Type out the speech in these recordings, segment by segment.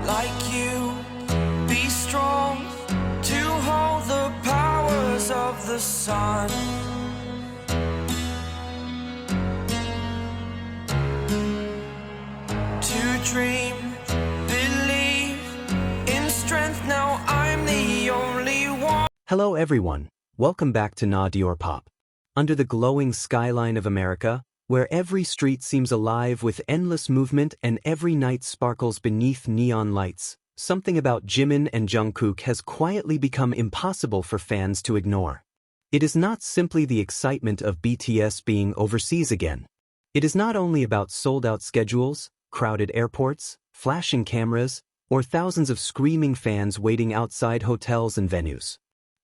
like you. Be strong to hold the powers of the sun. To dream, believe in strength. Now I'm the only one. Hello everyone, welcome back to Na Dior Pop. Under the glowing skyline of America, where every street seems alive with endless movement and every night sparkles beneath neon lights, something about Jimin and Jungkook has quietly become impossible for fans to ignore. It is not simply the excitement of BTS being overseas again. It is not only about sold-out schedules, crowded airports, flashing cameras, or thousands of screaming fans waiting outside hotels and venues.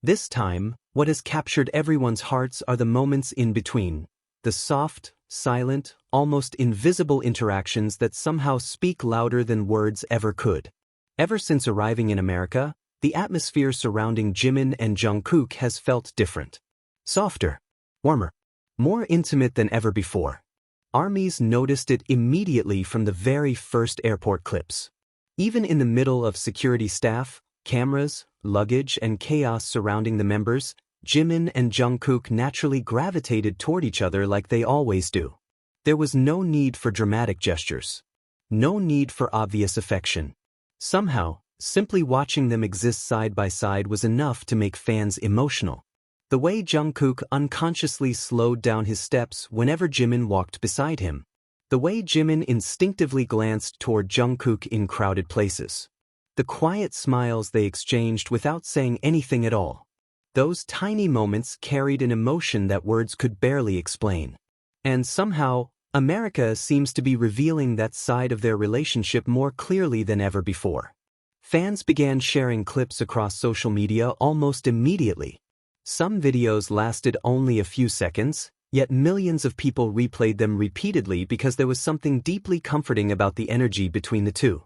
This time, what has captured everyone's hearts are the moments in between, the soft, silent, almost invisible interactions that somehow speak louder than words ever could. Ever since arriving in America, the atmosphere surrounding Jimin and Jungkook has felt different. Softer, warmer, more intimate than ever before. ARMYs noticed it immediately from the very first airport clips. Even in the middle of security staff, cameras, luggage, and chaos surrounding the members, Jimin and Jungkook naturally gravitated toward each other like they always do. There was no need for dramatic gestures. No need for obvious affection. Somehow, simply watching them exist side by side was enough to make fans emotional. The way Jungkook unconsciously slowed down his steps whenever Jimin walked beside him. The way Jimin instinctively glanced toward Jungkook in crowded places. The quiet smiles they exchanged without saying anything at all. Those tiny moments carried an emotion that words could barely explain. And somehow, America seems to be revealing that side of their relationship more clearly than ever before. Fans began sharing clips across social media almost immediately. Some videos lasted only a few seconds, yet millions of people replayed them repeatedly because there was something deeply comforting about the energy between the two.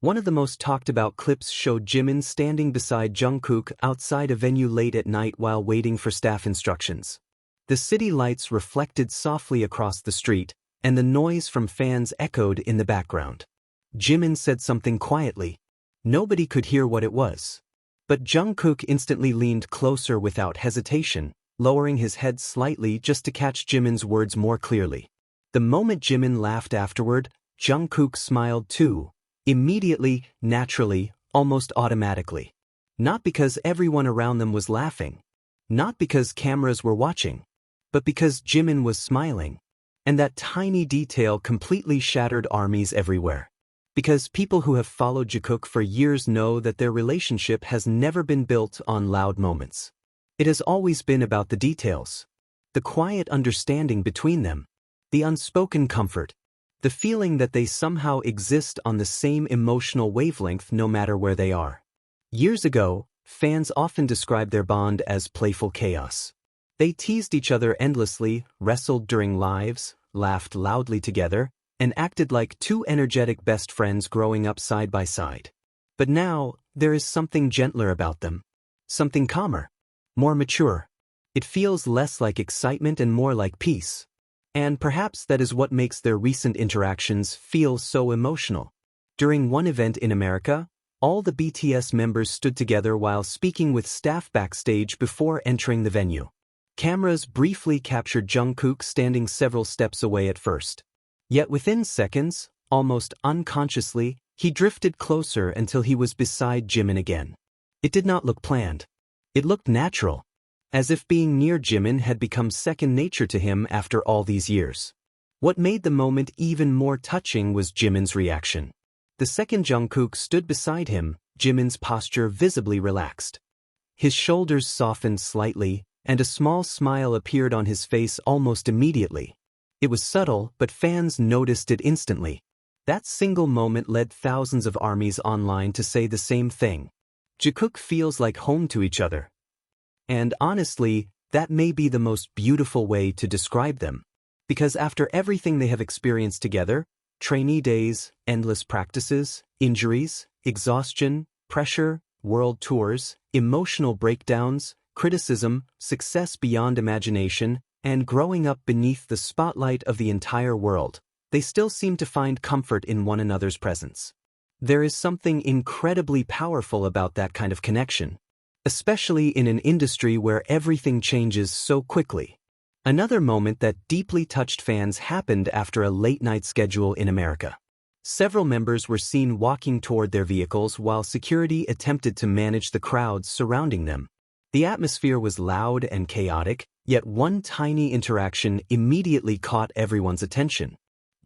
One of the most talked about clips showed Jimin standing beside Jungkook outside a venue late at night while waiting for staff instructions. The city lights reflected softly across the street, and the noise from fans echoed in the background. Jimin said something quietly. Nobody could hear what it was. But Jungkook instantly leaned closer without hesitation, lowering his head slightly just to catch Jimin's words more clearly. The moment Jimin laughed afterward, Jungkook smiled too, immediately, naturally, almost automatically. Not because everyone around them was laughing. Not because cameras were watching. But because Jimin was smiling. And that tiny detail completely shattered ARMYs everywhere. Because people who have followed Jikook for years know that their relationship has never been built on loud moments. It has always been about the details. The quiet understanding between them. The unspoken comfort. The feeling that they somehow exist on the same emotional wavelength no matter where they are. Years ago, fans often described their bond as playful chaos. They teased each other endlessly, wrestled during lives, laughed loudly together, and acted like two energetic best friends growing up side by side. But now, there is something gentler about them. Something calmer. More mature. It feels less like excitement and more like peace. And perhaps that is what makes their recent interactions feel so emotional. During one event in America, all the BTS members stood together while speaking with staff backstage before entering the venue. Cameras briefly captured Jungkook standing several steps away at first. Yet within seconds, almost unconsciously, he drifted closer until he was beside Jimin again. It did not look planned. It looked natural. As if being near Jimin had become second nature to him after all these years. What made the moment even more touching was Jimin's reaction. The second Jungkook stood beside him, Jimin's posture visibly relaxed. His shoulders softened slightly, and a small smile appeared on his face almost immediately. It was subtle, but fans noticed it instantly. That single moment led thousands of ARMYs online to say the same thing. Jikook feels like home to each other. And honestly, that may be the most beautiful way to describe them. Because after everything they have experienced together, trainee days, endless practices, injuries, exhaustion, pressure, world tours, emotional breakdowns, criticism, success beyond imagination, and growing up beneath the spotlight of the entire world, they still seem to find comfort in one another's presence. There is something incredibly powerful about that kind of connection, especially in an industry where everything changes so quickly. Another moment that deeply touched fans happened after a late-night schedule in America. Several members were seen walking toward their vehicles while security attempted to manage the crowds surrounding them. The atmosphere was loud and chaotic, yet one tiny interaction immediately caught everyone's attention.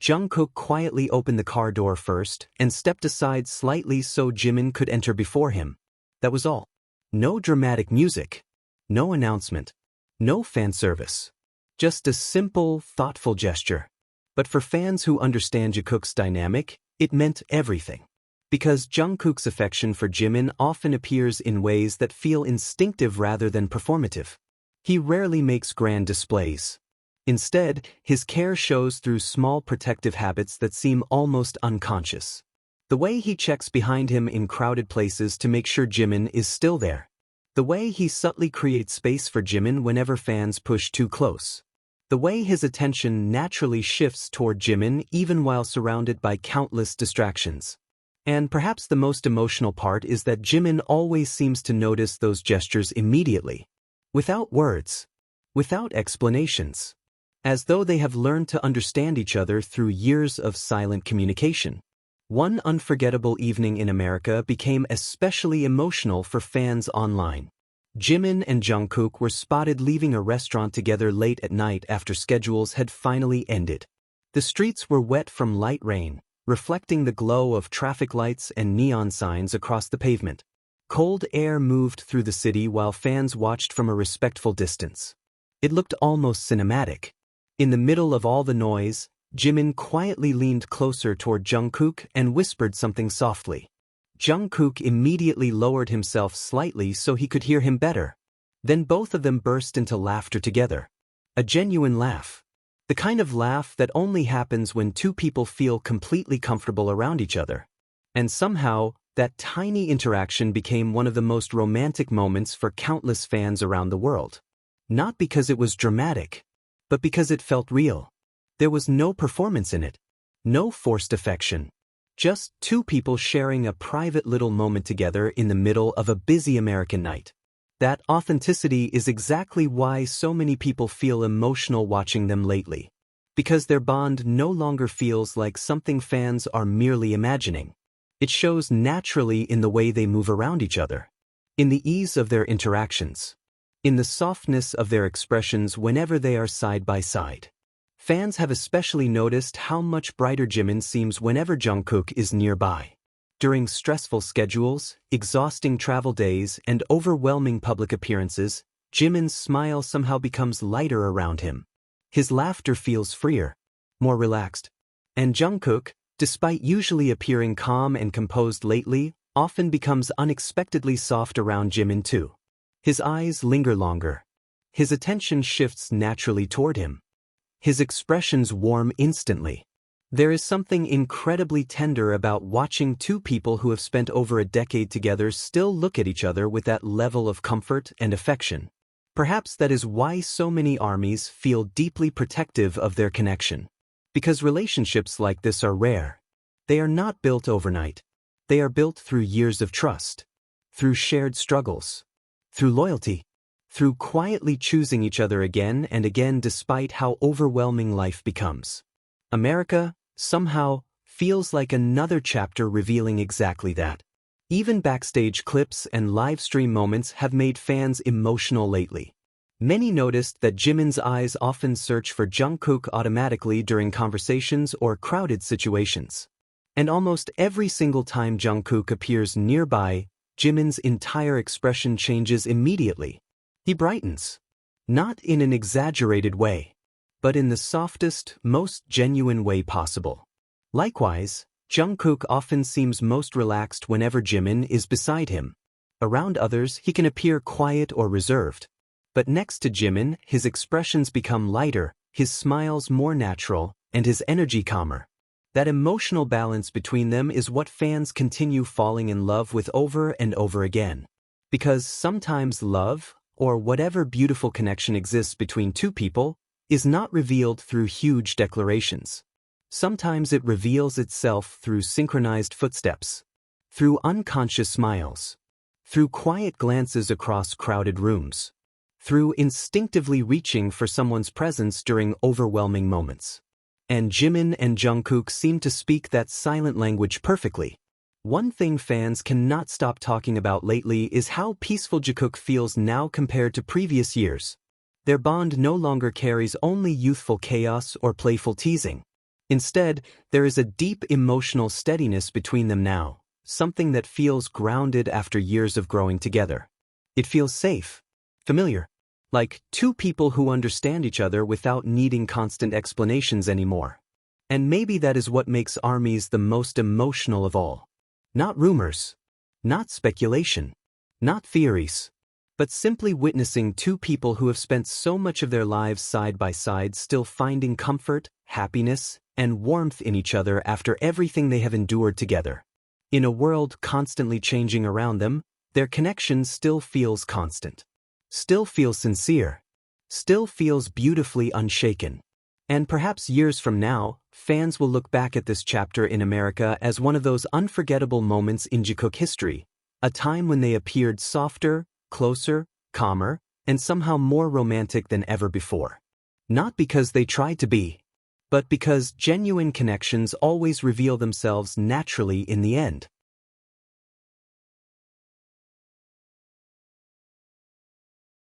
Jungkook quietly opened the car door first and stepped aside slightly so Jimin could enter before him. That was all. No dramatic music, no announcement, no fan service. Just a simple, thoughtful gesture. But for fans who understand Jikook's dynamic, it meant everything. Because Jungkook's affection for Jimin often appears in ways that feel instinctive rather than performative. He rarely makes grand displays. Instead, his care shows through small protective habits that seem almost unconscious. The way he checks behind him in crowded places to make sure Jimin is still there. The way he subtly creates space for Jimin whenever fans push too close. The way his attention naturally shifts toward Jimin even while surrounded by countless distractions. And perhaps the most emotional part is that Jimin always seems to notice those gestures immediately. Without words. Without explanations. As though they have learned to understand each other through years of silent communication. One unforgettable evening in America became especially emotional for fans online. Jimin and Jungkook were spotted leaving a restaurant together late at night after schedules had finally ended. The streets were wet from light rain, reflecting the glow of traffic lights and neon signs across the pavement. Cold air moved through the city while fans watched from a respectful distance. It looked almost cinematic. In the middle of all the noise, Jimin quietly leaned closer toward Jungkook and whispered something softly. Jungkook immediately lowered himself slightly so he could hear him better. Then both of them burst into laughter together. A genuine laugh. The kind of laugh that only happens when two people feel completely comfortable around each other. And somehow, that tiny interaction became one of the most romantic moments for countless fans around the world. Not because it was dramatic, but because it felt real. There was no performance in it. No forced affection. Just two people sharing a private little moment together in the middle of a busy American night. That authenticity is exactly why so many people feel emotional watching them lately. Because their bond no longer feels like something fans are merely imagining. It shows naturally in the way they move around each other. In the ease of their interactions. In the softness of their expressions whenever they are side by side. Fans have especially noticed how much brighter Jimin seems whenever Jungkook is nearby. During stressful schedules, exhausting travel days, and overwhelming public appearances, Jimin's smile somehow becomes lighter around him. His laughter feels freer, more relaxed. And Jungkook, despite usually appearing calm and composed lately, often becomes unexpectedly soft around Jimin too. His eyes linger longer. His attention shifts naturally toward him. His expressions warm instantly. There is something incredibly tender about watching two people who have spent over a decade together still look at each other with that level of comfort and affection. Perhaps that is why so many armies feel deeply protective of their connection. Because relationships like this are rare. They are not built overnight. They are built through years of trust. Through shared struggles. Through loyalty. Through quietly choosing each other again and again despite how overwhelming life becomes. America, somehow, feels like another chapter revealing exactly that. Even backstage clips and live stream moments have made fans emotional lately. Many noticed that Jimin's eyes often search for Jungkook automatically during conversations or crowded situations. And almost every single time Jungkook appears nearby, Jimin's entire expression changes immediately. He brightens. Not in an exaggerated way, but in the softest, most genuine way possible. Likewise, Jungkook often seems most relaxed whenever Jimin is beside him. Around others, he can appear quiet or reserved. But next to Jimin, his expressions become lighter, his smiles more natural, and his energy calmer. That emotional balance between them is what fans continue falling in love with over and over again. Because sometimes love, or whatever beautiful connection exists between two people, is not revealed through huge declarations. Sometimes it reveals itself through synchronized footsteps, through unconscious smiles, through quiet glances across crowded rooms, through instinctively reaching for someone's presence during overwhelming moments. And Jimin and Jungkook seem to speak that silent language perfectly. One thing fans cannot stop talking about lately is how peaceful Jikook feels now compared to previous years. Their bond no longer carries only youthful chaos or playful teasing. Instead, there is a deep emotional steadiness between them now, something that feels grounded after years of growing together. It feels safe, familiar, like two people who understand each other without needing constant explanations anymore. And maybe that is what makes ARMYs the most emotional of all. Not rumors, not speculation, not theories, but simply witnessing two people who have spent so much of their lives side by side still finding comfort, happiness, and warmth in each other after everything they have endured together. In a world constantly changing around them, their connection still feels constant, still feels sincere, still feels beautifully unshaken. And perhaps years from now, fans will look back at this chapter in America as one of those unforgettable moments in Jikook history, a time when they appeared softer, closer, calmer, and somehow more romantic than ever before. Not because they tried to be, but because genuine connections always reveal themselves naturally in the end.